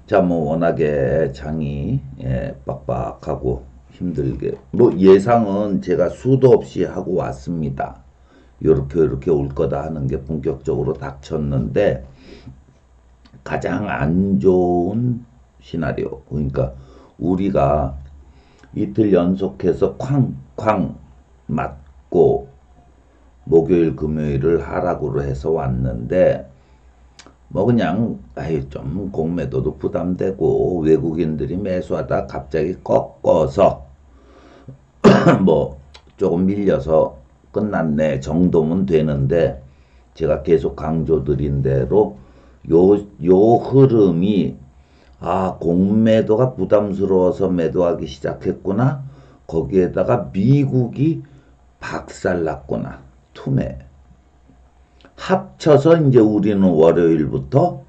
자, 뭐 워낙에 장이 빡빡하고 힘들게 뭐 예상은 제가 수도 없이 하고 왔습니다. 요렇게 올 거다 하는 게 본격적으로 닥쳤는데 가장 안 좋은 시나리오, 그러니까 우리가 이틀 연속해서 쾅쾅 맞고 목요일 금요일을 하락으로 해서 왔는데 뭐 그냥 아유 좀 공매도도 부담되고 외국인들이 매수하다 갑자기 꺾어서 뭐 조금 밀려서 끝났네 정도면 되는데, 제가 계속 강조드린 대로 요 흐름이 공매도가 부담스러워서 매도하기 시작했구나, 거기에다가 미국이 박살났구나, 투매 합쳐서 이제 우리는 월요일부터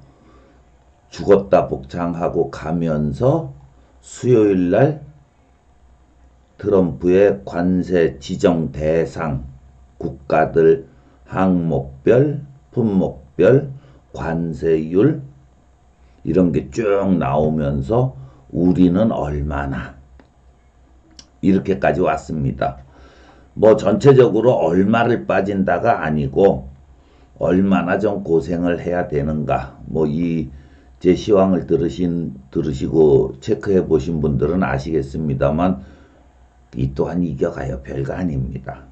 죽었다 복창하고 가면서 수요일날 트럼프의 관세 지정 대상 국가들 항목별, 품목별 관세율 이런 게 쭉 나오면서 우리는 얼마나 이렇게까지 왔습니다. 뭐 전체적으로 얼마를 빠진다가 아니고 얼마나 좀 고생을 해야 되는가, 뭐 제 시황을 들으시고 체크해 보신 분들은 아시겠습니다만 이 또한 이겨가요. 별거 아닙니다.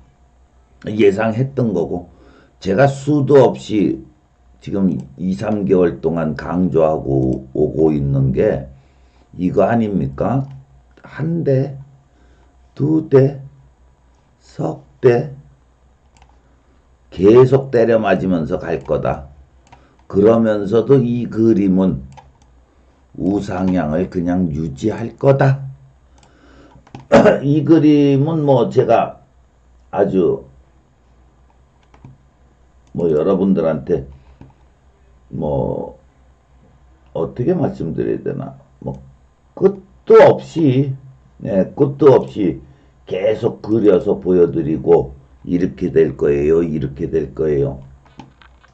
예상했던 거고, 제가 수도 없이 지금 2, 3개월 동안 강조하고 오고 있는 게 이거 아닙니까? 한 대, 두 대, 석 대 계속 때려 맞으면서 갈 거다. 그러면서도 이 그림은 우상향을 그냥 유지할 거다. 이 그림은 뭐 제가 아주 뭐 여러분들한테 뭐 어떻게 말씀드려야 되나, 뭐 끝도 없이 끝도 없이 계속 그려서 보여드리고 이렇게 될 거예요, 이렇게 될 거예요.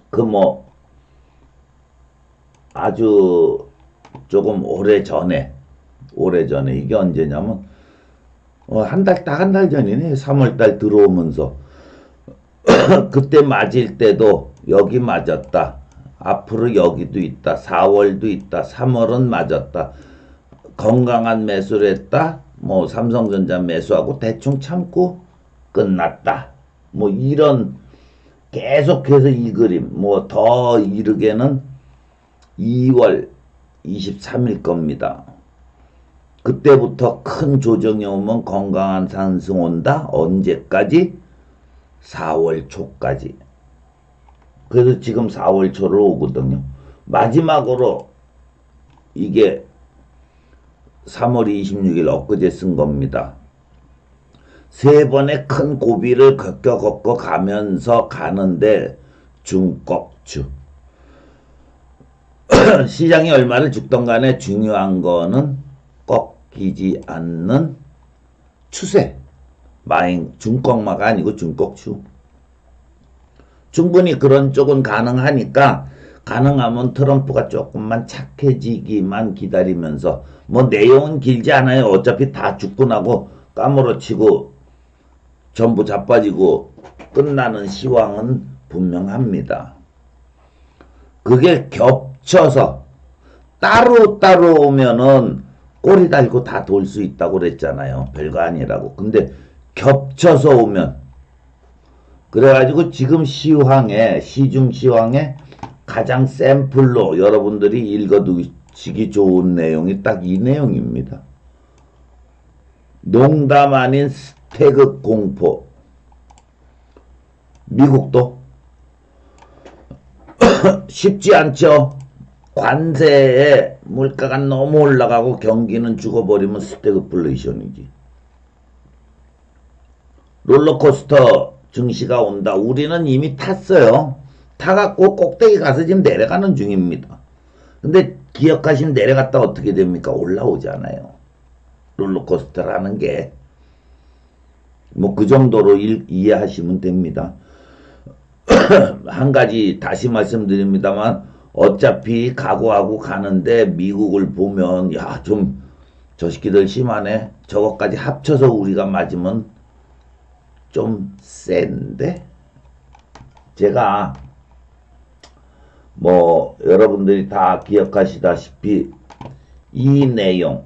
그 뭐 아주 조금 오래전에 이게 언제냐면 딱 한 달 전이네. 3월달 들어오면서 그때 맞을 때도 여기 맞았다, 앞으로 여기도 있다, 4월도 있다, 3월은 맞았다, 건강한 매수를 했다, 뭐 삼성전자 매수하고 대충 참고 끝났다, 뭐 이런 계속해서 이 그림, 뭐 더 이르게는 2월 23일 겁니다. 그때부터 큰 조정이 오면 건강한 상승 온다. 언제까지? 4월 초까지. 그래서 지금 4월 초로 오거든요. 마지막으로 이게 3월 26일 엊그제 쓴 겁니다. 세 번의 큰 고비를 겪어 가면서 가는데 중꺾추. 시장이 얼마를 죽던 간에 중요한 거는 꺾이지 않는 추세. 중꺾마가 아니고 중꺾추. 충분히 그런 쪽은 가능하니까, 가능하면 트럼프가 조금만 착해지기만 기다리면서, 뭐 내용은 길지 않아요. 어차피 다 죽고 나고 까무러치고 전부 자빠지고 끝나는 시황은 분명합니다. 그게 겹쳐서 따로 오면은 꼬리 달고 다 돌 수 있다고 그랬잖아요. 별거 아니라고. 근데 겹쳐서 오면, 그래가지고 지금 시중 시황에 가장 샘플로 여러분들이 읽어두시기 좋은 내용이 딱 이 내용입니다. 농담 아닌 스태그 공포. 미국도 쉽지 않죠. 관세에 물가가 너무 올라가고 경기는 죽어버리면 스태그플레이션이지. 롤러코스터 증시가 온다. 우리는 이미 탔어요. 타갖고 꼭대기 가서 지금 내려가는 중입니다. 근데 기억하시면 내려갔다 어떻게 됩니까? 올라오잖아요. 롤러코스터라는 게. 뭐 그 정도로 이해하시면 됩니다. 한 가지 다시 말씀드립니다만, 어차피 각오하고 가는데 미국을 보면 야, 좀 저 새끼들 심하네. 저것까지 합쳐서 우리가 맞으면 좀 센데? 제가 뭐 여러분들이 다 기억하시다시피 이 내용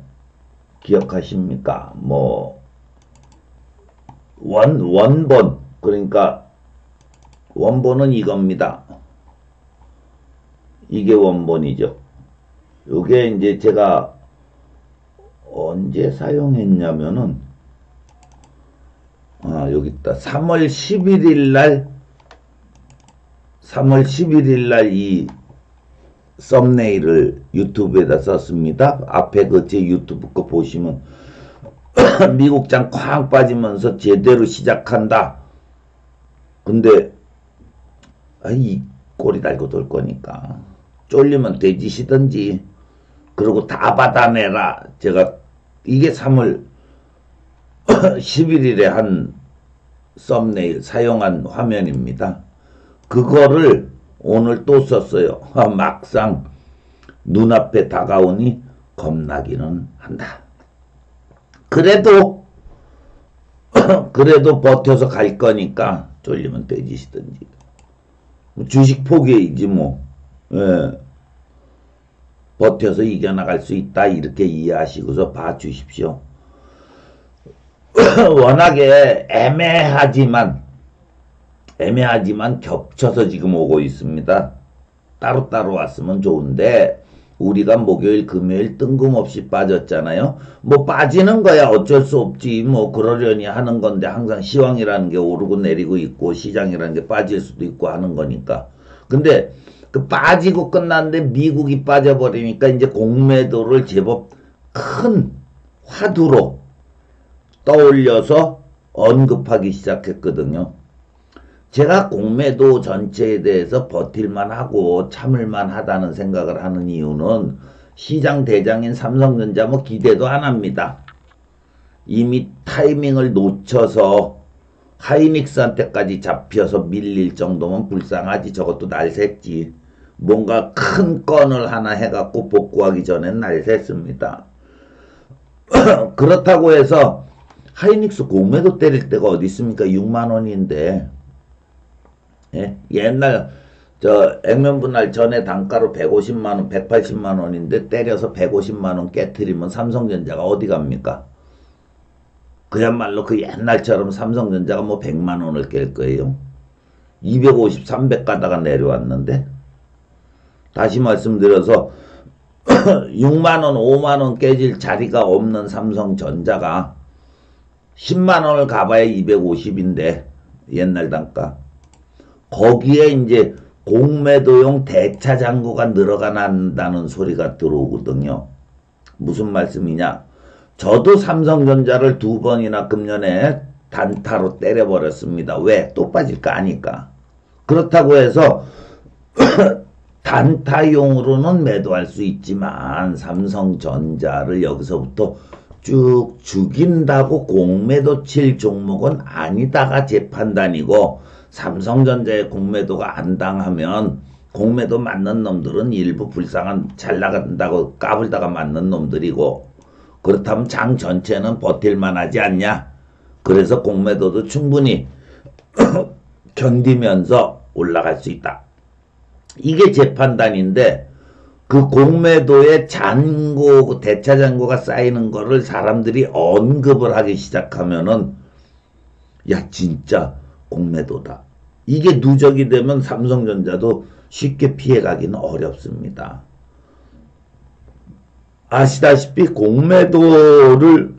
기억하십니까? 뭐 원본, 그러니까 원본은 이겁니다. 이게 원본이죠. 요게 이제 제가 언제 사용했냐면은 여기 있다. 3월 11일 날 이 썸네일을 유튜브에다 썼습니다. 앞에 그 제 유튜브 거 보시면 미국장 쾅 빠지면서 제대로 시작한다. 근데 이 꼬리 달고 돌 거니까 쫄리면 돼지시든지 그러고 다 받아내라. 제가 이게 3월 11일에 한 썸네일 사용한 화면입니다. 그거를 오늘 또 썼어요. 막상 눈앞에 다가오니 겁나기는 한다. 그래도 버텨서 갈 거니까 쫄리면 돼지시든지 주식 포기이지 뭐. 예. 버텨서 이겨나갈 수 있다 이렇게 이해하시고서 봐주십시오. 워낙에 애매하지만 겹쳐서 지금 오고 있습니다. 따로따로 왔으면 좋은데 우리가 목요일 금요일 뜬금없이 빠졌잖아요. 뭐 빠지는 거야 어쩔 수 없지. 뭐 그러려니 하는 건데 항상 시황이라는 게 오르고 내리고 있고 시장이라는 게 빠질 수도 있고 하는 거니까. 근데 그 빠지고 끝났는데 미국이 빠져버리니까 이제 공매도를 제법 큰 화두로 떠올려서 언급하기 시작했거든요. 제가 공매도 전체에 대해서 버틸만 하고 참을만 하다는 생각을 하는 이유는 시장 대장인 삼성전자 뭐 기대도 안 합니다. 이미 타이밍을 놓쳐서 하이닉스한테까지 잡혀서 밀릴 정도면 불쌍하지. 저것도 날 샜지. 뭔가 큰 건을 하나 해갖고 복구하기 전엔 날 샜습니다. 그렇다고 해서 하이닉스 공매도 때릴 때가 어디 있습니까? 6만원인데 예? 옛날 저 액면분할 전에 단가로 150만원 180만원인데 때려서 150만원 깨트리면 삼성전자가 어디 갑니까? 그야말로 그 옛날처럼 삼성전자가 뭐 100만원을 깰 거예요. 250, 300 가다가 내려왔는데 다시 말씀드려서 6만원, 5만원 깨질 자리가 없는 삼성전자가 10만원을 가봐야 250인데 옛날 단가 거기에 이제 공매도용 대차 잔고가 늘어난다는 소리가 들어오거든요. 무슨 말씀이냐? 저도 삼성전자를 2번이나 금년에 단타로 때려버렸습니다. 왜? 또 빠질까 아니까. 그렇다고 해서 단타용으로는 매도할 수 있지만 삼성전자를 여기서부터 쭉 죽인다고 공매도 칠 종목은 아니다가 제 판단이고, 삼성전자의 공매도가 안 당하면 공매도 맞는 놈들은 일부 불쌍한 잘 나간다고 까불다가 맞는 놈들이고, 그렇다면 장 전체는 버틸만 하지 않냐. 그래서 공매도도 충분히 견디면서 올라갈 수 있다. 이게 제 판단인데, 그 공매도의 잔고, 대차 잔고가 쌓이는 거를 사람들이 언급을 하기 시작하면은, 야, 진짜 공매도다. 이게 누적이 되면 삼성전자도 쉽게 피해가기는 어렵습니다. 아시다시피 공매도를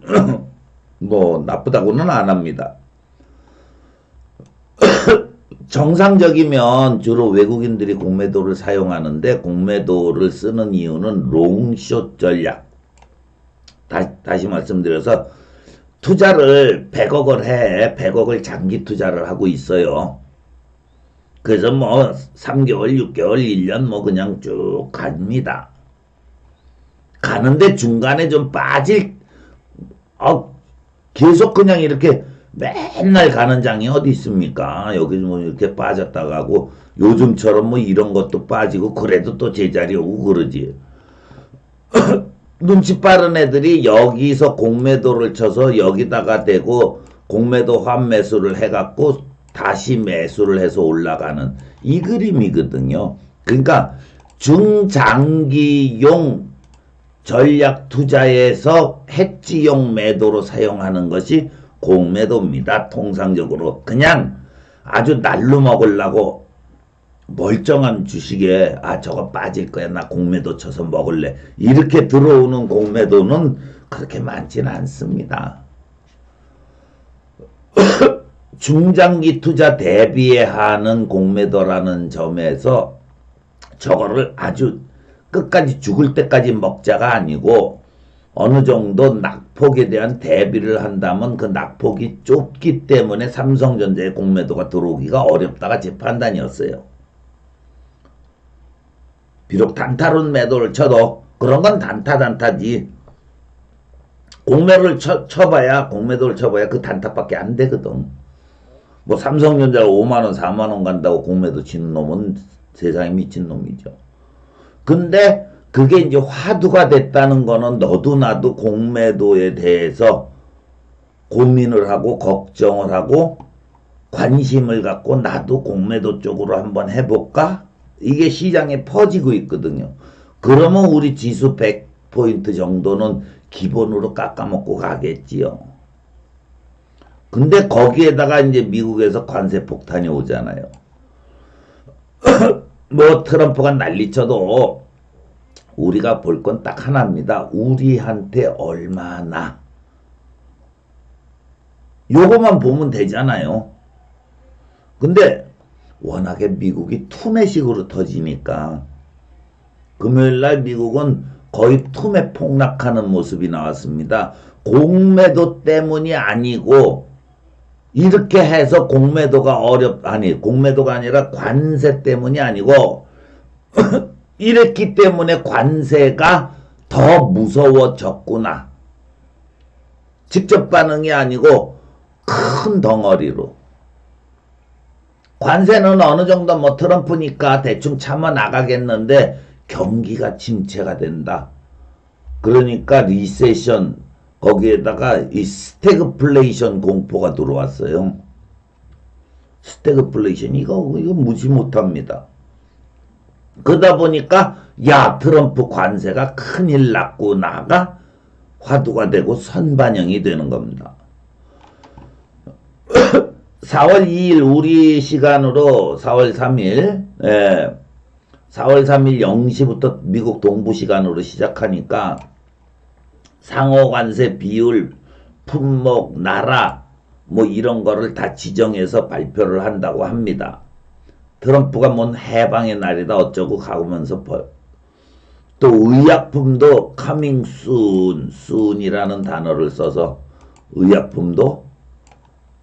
뭐 나쁘다고는 안 합니다. 정상적이면 주로 외국인들이 공매도를 사용하는데, 공매도를 쓰는 이유는 롱숏 전략. 다시 말씀드려서 투자를 100억을 해. 100억을 장기 투자를 하고 있어요. 그래서 뭐 3개월, 6개월, 1년 뭐 그냥 쭉 갑니다. 가는데 중간에 좀 계속 그냥 이렇게 맨날 가는 장이 어디 있습니까? 여기 뭐 이렇게 빠졌다 가고 요즘처럼 뭐 이런 것도 빠지고 그래도 또 제자리 오고 그러지. 눈치 빠른 애들이 여기서 공매도를 쳐서 여기다가 대고 공매도 환매수를 해갖고 다시 매수를 해서 올라가는 이 그림이거든요. 그러니까 중장기용 전략 투자에서 해지용 매도로 사용하는 것이 공매도입니다. 통상적으로 그냥 아주 날로 먹으려고 멀쩡한 주식에 저거 빠질 거야 나 공매도 쳐서 먹을래 이렇게 들어오는 공매도는 그렇게 많지는 않습니다. 중장기 투자 대비에 하는 공매도라는 점에서 저거를 아주 끝까지 죽을 때까지 먹자가 아니고 어느 정도 낙폭에 대한 대비를 한다면 그 낙폭이 좁기 때문에 삼성전자의 공매도가 들어오기가 어렵다가 제 판단이었어요. 비록 단타론 매도를 쳐도 그런 건 단타지. 공매도를 쳐봐야 그 단타밖에 안 되거든. 뭐 삼성전자가 5만원 4만원 간다고 공매도 치는 놈은 세상에 미친 놈이죠. 근데 그게 이제 화두가 됐다는 거는 너도 나도 공매도에 대해서 고민을 하고 걱정을 하고 관심을 갖고 나도 공매도 쪽으로 한번 해볼까? 이게 시장에 퍼지고 있거든요. 그러면 우리 지수 100포인트 정도는 기본으로 깎아먹고 가겠지요. 근데 거기에다가 이제 미국에서 관세 폭탄이 오잖아요. 뭐 트럼프가 난리쳐도 우리가 볼 건 딱 하나입니다. 우리한테 얼마나. 요거만 보면 되잖아요. 근데 워낙에 미국이 투매식으로 터지니까 금요일날 미국은 거의 투매 폭락하는 모습이 나왔습니다. 공매도 때문이 아니고 이렇게 해서 공매도가 공매도가 아니라 관세 때문이 아니고 이랬기 때문에 관세가 더 무서워졌구나. 직접 반응이 아니고 큰 덩어리로. 관세는 어느 정도 뭐 트럼프니까 대충 참아 나가겠는데 경기가 침체가 된다. 그러니까 리세션 거기에다가 이 스태그플레이션 공포가 들어왔어요. 스태그플레이션 이거 무시 못합니다. 그러다 보니까 야 트럼프 관세가 큰일 났구나가 화두가 되고 선반영이 되는 겁니다. 4월 2일 우리 시간으로 4월 3일 4월 3일 0시부터 미국 동부 시간으로 시작하니까 상호관세 비율, 품목, 나라 뭐 이런 거를 다 지정해서 발표를 한다고 합니다. 트럼프가 뭔 해방의 날이다 어쩌고 가면서 또 의약품도 coming soon이라는 단어를 써서 의약품도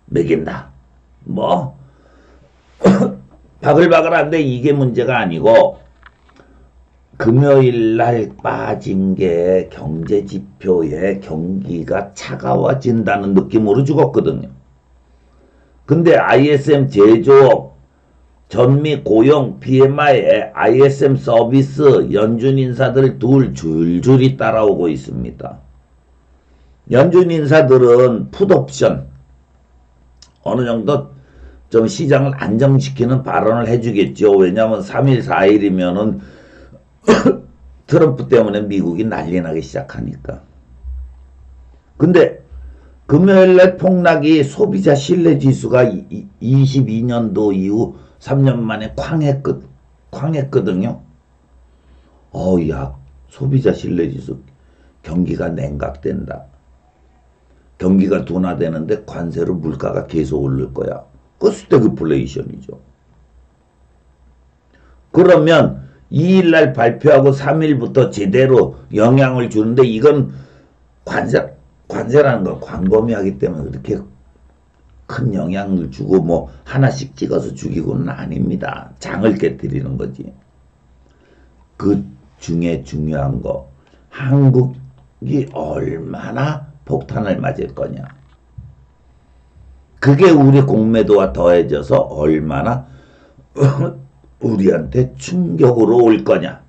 매긴다. 뭐 바글바글한데 이게 문제가 아니고 금요일날 빠진 게 경제지표에 경기가 차가워진다는 느낌으로 죽었거든요. 근데 ISM 제조업, 전미 고용, PMI, ISM 서비스, 연준 인사들 둘 줄줄이 따라오고 있습니다. 연준 인사들은 풋옵션 어느 정도 좀 시장을 안정시키는 발언을 해주겠죠. 왜냐하면 3일 4일이면은 트럼프 때문에 미국이 난리 나기 시작하니까. 근데 금요일날 폭락이 소비자 신뢰지수가 22년도 이후 3년 만에 쾅했거든요. 야 소비자 신뢰지수 경기가 냉각된다. 경기가 둔화되는데 관세로 물가가 계속 오를 거야. 그 스태그플레이션이죠. 그러면 2일날 발표하고 3일부터 제대로 영향을 주는데 이건 관세라는 건 광범위하기 때문에 그렇게 큰 영향을 주고 뭐 하나씩 찍어서 죽이고는 아닙니다. 장을 깨뜨리는 거지. 그 중에 중요한 거 한국이 얼마나 폭탄을 맞을 거냐. 그게 우리 공매도와 더해져서 얼마나 우리한테 충격으로 올 거냐.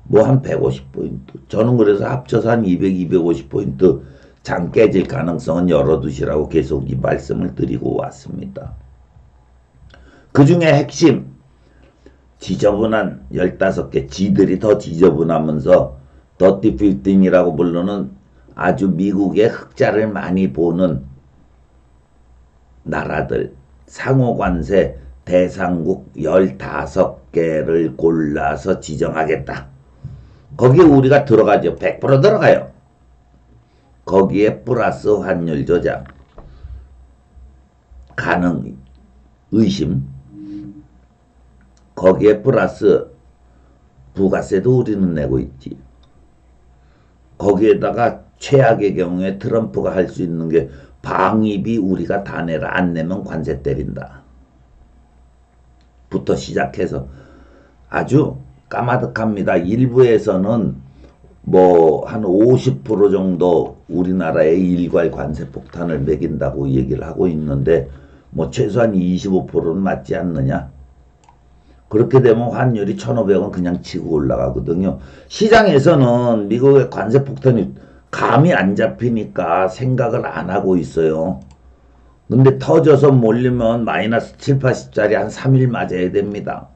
뭐 한 150포인트. 저는 그래서 합쳐서 한 200, 250포인트 장 깨질 가능성은 열어두시라고 계속 이 말씀을 드리고 왔습니다. 그 중에 핵심 지저분한 15개, 지들이 더 지저분하면서 더티 15이라고 부르는 아주 미국의 흑자를 많이 보는 나라들, 상호관세 대상국 15개를 골라서 지정하겠다. 거기에 우리가 들어가죠. 100% 들어가요. 거기에 플러스 환율 조작 가능 의심, 거기에 플러스 부가세도 우리는 내고 있지. 거기에다가 최악의 경우에 트럼프가 할 수 있는 게 방위비 우리가 다 내라. 안 내면 관세 때린다. 부터 시작해서 아주 까마득합니다. 일부에서는 뭐 한 50% 정도 우리나라에 일괄 관세 폭탄을 매긴다고 얘기를 하고 있는데 뭐 최소한 25%는 맞지 않느냐. 그렇게 되면 환율이 1,500원 그냥 치고 올라가거든요. 시장에서는 미국의 관세 폭탄이 감이 안 잡히니까 생각을 안 하고 있어요. 근데 터져서 몰리면 마이너스 7, 80짜리 한 3일 맞아야 됩니다.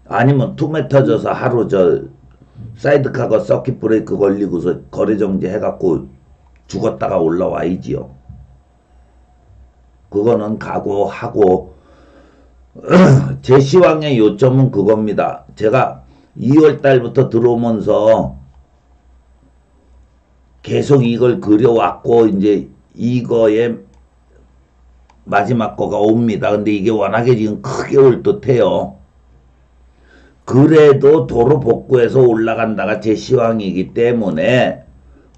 아니면 투매 터져서 하루 사이드카가 서킷 브레이크 걸리고서 거래 정지 해갖고 죽었다가 올라와야지요. 그거는 각오하고 제 시황의 요점은 그겁니다. 제가 2월 달부터 들어오면서 계속 이걸 그려왔고 이제 이거의 마지막 거가 옵니다. 근데 이게 워낙에 지금 크게 올 듯해요. 그래도 도로 복구해서 올라간다가 제 시황이기 때문에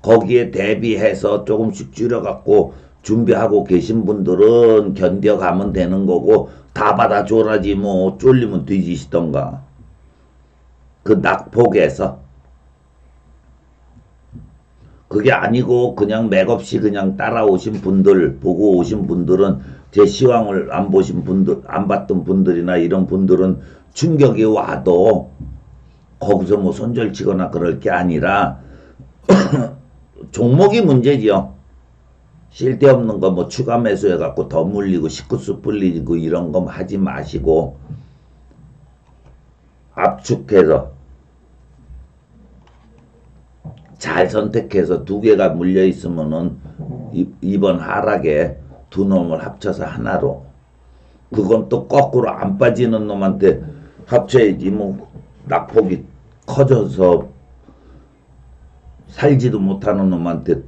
거기에 대비해서 조금씩 줄여갖고 준비하고 계신 분들은 견뎌가면 되는 거고 다 받아줘라지 뭐 쫄리면 뒤지시던가. 그 낙폭에서 그게 아니고 그냥 맥없이 그냥 따라오신 분들, 보고 오신 분들은 제 시황을 안 보신 분들, 안 봤던 분들이나 이런 분들은 충격이 와도 거기서 뭐 손절치거나 그럴 게 아니라 종목이 문제지요. 쓸데없는 거 뭐 추가 매수해갖고 더 물리고 식구수 불리고 이런 거 하지 마시고 압축해서 잘 선택해서 두 개가 물려 있으면은 이번 하락에 두 놈을 합쳐서 하나로, 그건 또 거꾸로 안 빠지는 놈한테 합쳐야지. 뭐 낙폭이 커져서 살지도 못하는 놈한테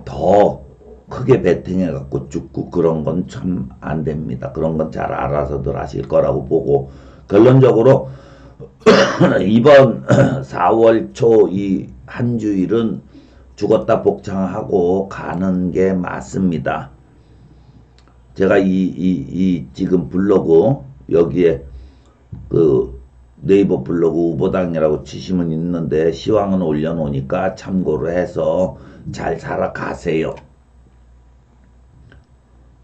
더 크게 베팅해 갖고 죽고 그런 건 참 안 됩니다. 그런 건 잘 알아서들 하실 거라고 보고, 결론적으로 이번 4월 초 이 한 주일은 죽었다 복창하고 가는 게 맞습니다. 제가 이 지금 블로그 여기에 그 네이버 블로그 우보당이라고 치시면 있는데 시황은 올려놓으니까 참고로 해서 잘 살아가세요.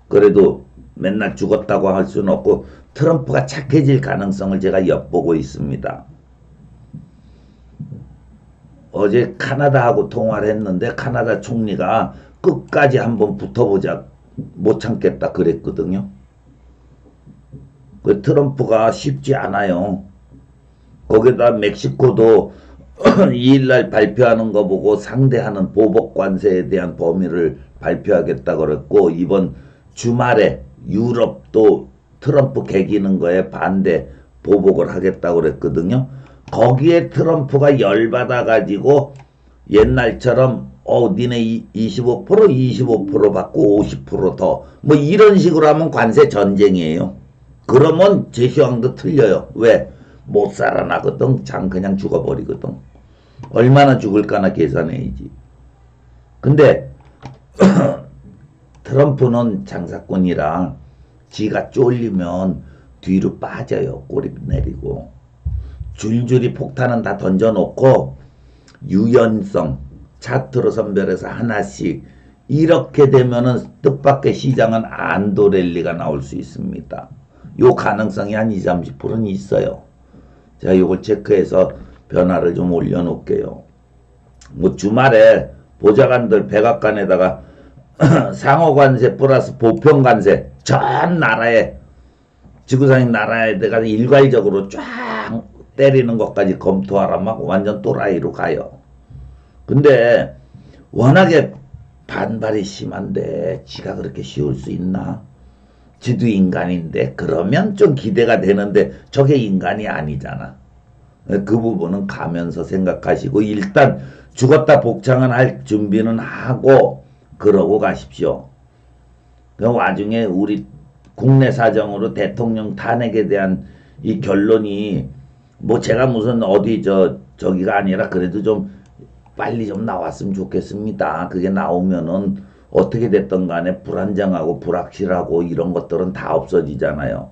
그래도 맨날 죽었다고 할 수는 없고 트럼프가 착해질 가능성을 제가 엿보고 있습니다. 어제 카나다하고 통화를 했는데 카나다 총리가 끝까지 한번 붙어보자, 못 참겠다 그랬거든요. 그 트럼프가 쉽지 않아요. 거기다 멕시코도 2일날 발표하는 거 보고 상대하는 보복 관세에 대한 범위를 발표하겠다 그랬고, 이번 주말에 유럽도 트럼프 개기는 거에 반대 보복을 하겠다 그랬거든요. 거기에 트럼프가 열받아 가지고 옛날처럼 니네 25% 받고 50% 더 뭐 이런 식으로 하면 관세 전쟁이에요. 그러면 제 시황도 틀려요. 왜? 못 살아나거든. 장 그냥 죽어버리거든. 얼마나 죽을까나 계산해야지. 근데 트럼프는 장사꾼이라 지가 쫄리면 뒤로 빠져요. 꼬리 내리고. 줄줄이 폭탄은 다 던져놓고 유연성 차트로 선별해서 하나씩 이렇게 되면은 뜻밖의 시장은 안도 랠리가 나올 수 있습니다. 요 가능성이 한 20, 30%는 있어요. 제가 요걸 체크해서 변화를 좀 올려놓을게요. 뭐 주말에 보좌관들 백악관에다가 상호관세 플러스 보편관세 전 나라에 지구상의 나라에 내가 일괄적으로 쫙 때리는 것까지 검토하라 막 완전 또라이로 가요. 근데 워낙에 반발이 심한데 지가 그렇게 쉬울 수 있나? 지도 인간인데 그러면 좀 기대가 되는데 저게 인간이 아니잖아. 그 부분은 가면서 생각하시고 일단 죽었다 복창은 할 준비는 하고 그러고 가십시오. 그 와중에 우리 국내 사정으로 대통령 탄핵에 대한 이 결론이 뭐 제가 무슨 어디 저기가 아니라 그래도 좀 빨리 좀 나왔으면 좋겠습니다. 그게 나오면은 어떻게 됐든 간에 불안정하고 불확실하고 이런 것들은 다 없어지잖아요.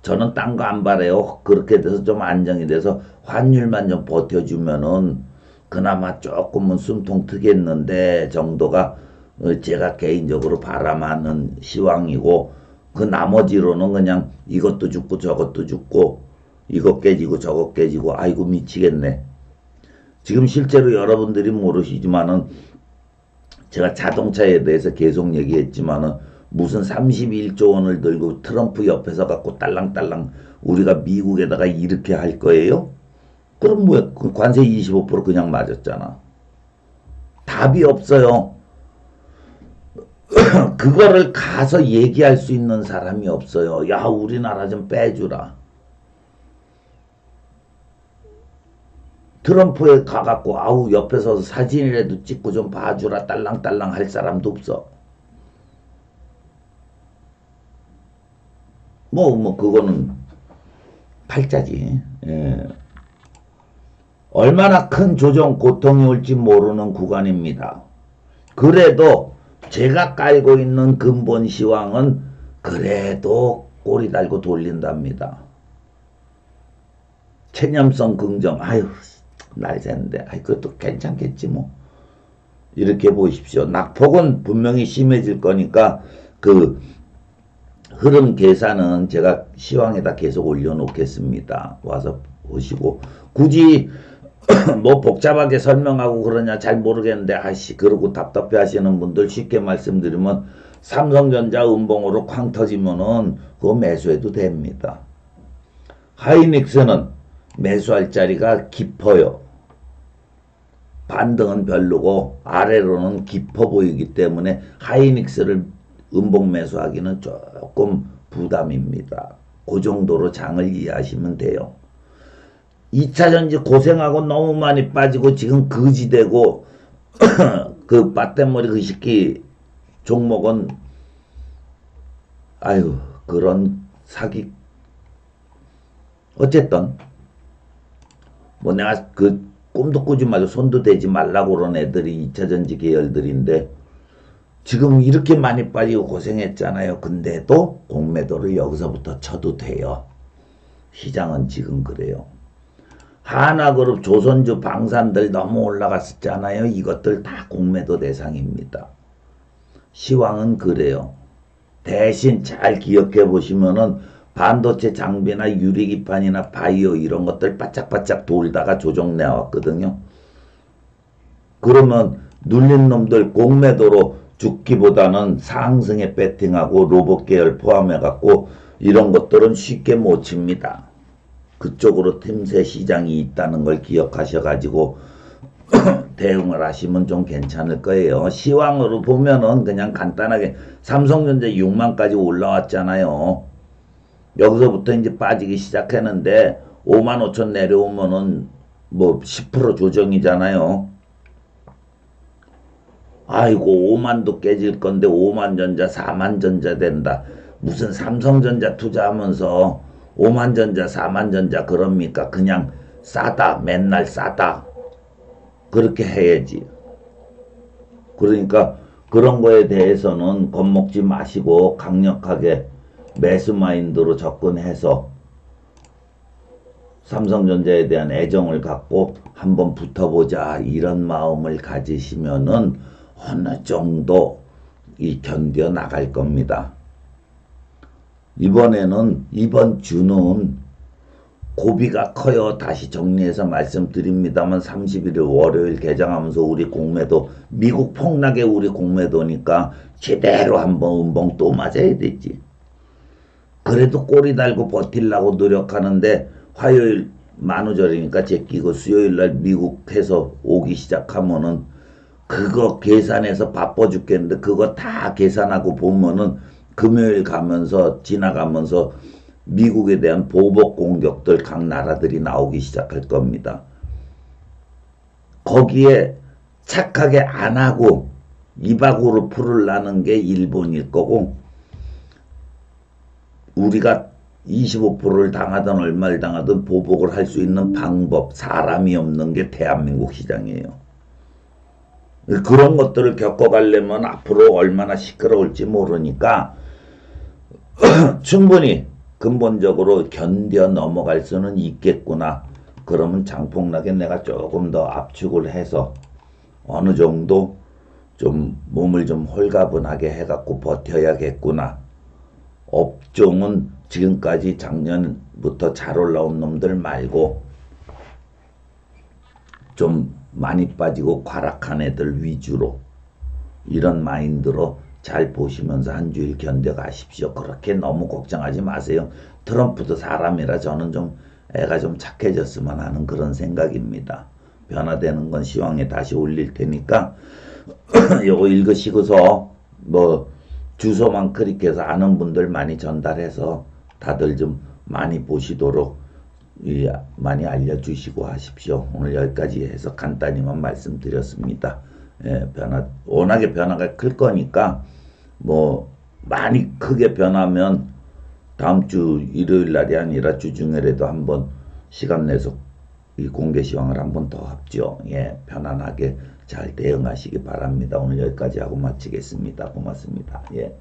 저는 딴 거 안 바래요. 그렇게 돼서 좀 안정이 돼서 환율만 좀 버텨주면은 그나마 조금은 숨통 트겠는데 정도가 제가 개인적으로 바람하는 시황이고 그 나머지로는 그냥 이것도 죽고 저것도 죽고 이거 깨지고 저거 깨지고 아이고 미치겠네. 지금 실제로 여러분들이 모르시지만은 제가 자동차에 대해서 계속 얘기했지만은 무슨 31조 원을 들고 트럼프 옆에서 갖고 딸랑딸랑 우리가 미국에다가 이렇게 할 거예요? 그럼 뭐야? 관세 25% 그냥 맞았잖아. 답이 없어요. 그거를 가서 얘기할 수 있는 사람이 없어요. 야, 우리나라 좀 빼주라. 트럼프에 가갖고 아우 옆에 서서 사진이라도 찍고 좀 봐주라 딸랑딸랑 할 사람도 없어. 뭐 그거는 팔자지. 예. 얼마나 큰 조정 고통이 올지 모르는 구간입니다. 그래도 제가 깔고 있는 근본 시황은 그래도 꼬리 달고 돌린답니다. 체념성 긍정. 아유 날 새는데 아이 그것도 괜찮겠지 뭐. 이렇게 보십시오. 낙폭은 분명히 심해질 거니까 그 흐름 계산은 제가 시황에다 계속 올려놓겠습니다. 와서 보시고 굳이 뭐 복잡하게 설명하고 그러냐 잘 모르겠는데 아씨 그러고 답답해 하시는 분들 쉽게 말씀드리면 삼성전자 음봉으로 쾅 터지면은 그거 매수해도 됩니다. 하이닉스는 매수할 자리가 깊어요. 반등은 별로고 아래로는 깊어 보이기 때문에 하이닉스를 음봉 매수하기는 조금 부담입니다. 그 정도로 장을 이해하시면 돼요. 2차전지 고생하고 너무 많이 빠지고 지금 거지되고 그 빠떼머리 그 새끼 종목은 아유 그런 사기 어쨌든 뭐 내가 그 꿈도 꾸지 말고 손도 대지 말라고 그런 애들이 2차전지 계열들인데 지금 이렇게 많이 빠지고 고생했잖아요. 근데도 공매도를 여기서부터 쳐도 돼요. 시장은 지금 그래요. 하나그룹, 조선주, 방산들 너무 올라갔었잖아요. 이것들 다 공매도 대상입니다. 시황은 그래요. 대신 잘 기억해 보시면은 반도체 장비나 유리기판이나 바이오 이런 것들 바짝바짝 돌다가 조정 내왔거든요. 그러면 눌린 놈들 공매도로 죽기보다는 상승에 배팅하고 로봇 계열 포함해갖고 이런 것들은 쉽게 못 칩니다. 그쪽으로 틈새 시장이 있다는 걸 기억하셔가지고 대응을 하시면 좀 괜찮을 거예요. 시황으로 보면은 그냥 간단하게 삼성전자 6만까지 올라왔잖아요. 여기서부터 이제 빠지기 시작했는데 5만 5천 내려오면은 뭐 10% 조정이잖아요. 아이고 5만도 깨질 건데 5만 전자 4만 전자 된다. 무슨 삼성전자 투자하면서 5만 전자 4만 전자 그럽니까? 그냥 싸다 맨날 싸다 그렇게 해야지. 그러니까 그런 거에 대해서는 겁먹지 마시고 강력하게 매수 마인드로 접근해서 삼성전자에 대한 애정을 갖고 한번 붙어보자 이런 마음을 가지시면은 어느 정도 견뎌 나갈 겁니다. 이번 주는 고비가 커요. 다시 정리해서 말씀드립니다만 31일 월요일 개장하면서 우리 공매도 미국 폭락의 우리 공매도니까 제대로 한번 음봉 또 맞아야 되지. 그래도 꼬리 달고 버틸라고 노력하는데 화요일 만우절이니까 제끼고 수요일날 미국해서 오기 시작하면은 그거 계산해서 바빠 죽겠는데 그거 다 계산하고 보면은 금요일 가면서 지나가면서 미국에 대한 보복 공격들 각 나라들이 나오기 시작할 겁니다. 거기에 착하게 안 하고 이박으로 풀으려는 게 일본일 거고 우리가 25%를 당하든 얼마를 당하든 보복을 할 수 있는 방법, 사람이 없는 게 대한민국 시장이에요. 그런 것들을 겪어가려면 앞으로 얼마나 시끄러울지 모르니까 충분히 근본적으로 견뎌 넘어갈 수는 있겠구나. 그러면 장폭락에 내가 조금 더 압축을 해서 어느 정도 좀 몸을 좀 홀가분하게 해갖고 버텨야겠구나. 업종은 지금까지 작년부터 잘 올라온 놈들 말고 좀 많이 빠지고 과락한 애들 위주로 이런 마인드로 잘 보시면서 한 주일 견뎌가십시오. 그렇게 너무 걱정하지 마세요. 트럼프도 사람이라 저는 좀 애가 좀 착해졌으면 하는 그런 생각입니다. 변화되는 건 시황에 다시 올릴 테니까 요거 읽으시고서 뭐 주소만 클릭해서 아는 분들 많이 전달해서 다들 좀 많이 보시도록 많이 알려주시고 하십시오. 오늘 여기까지 해서 간단히만 말씀드렸습니다. 예, 워낙에 변화가 클 거니까 뭐 많이 크게 변하면 다음 주 일요일 날이 아니라 주중에라도 한번 시간 내서 이 공개 시황을 한번 더 합죠. 예, 편안하게 잘 대응하시기 바랍니다. 오늘 여기까지 하고 마치겠습니다. 고맙습니다. 예.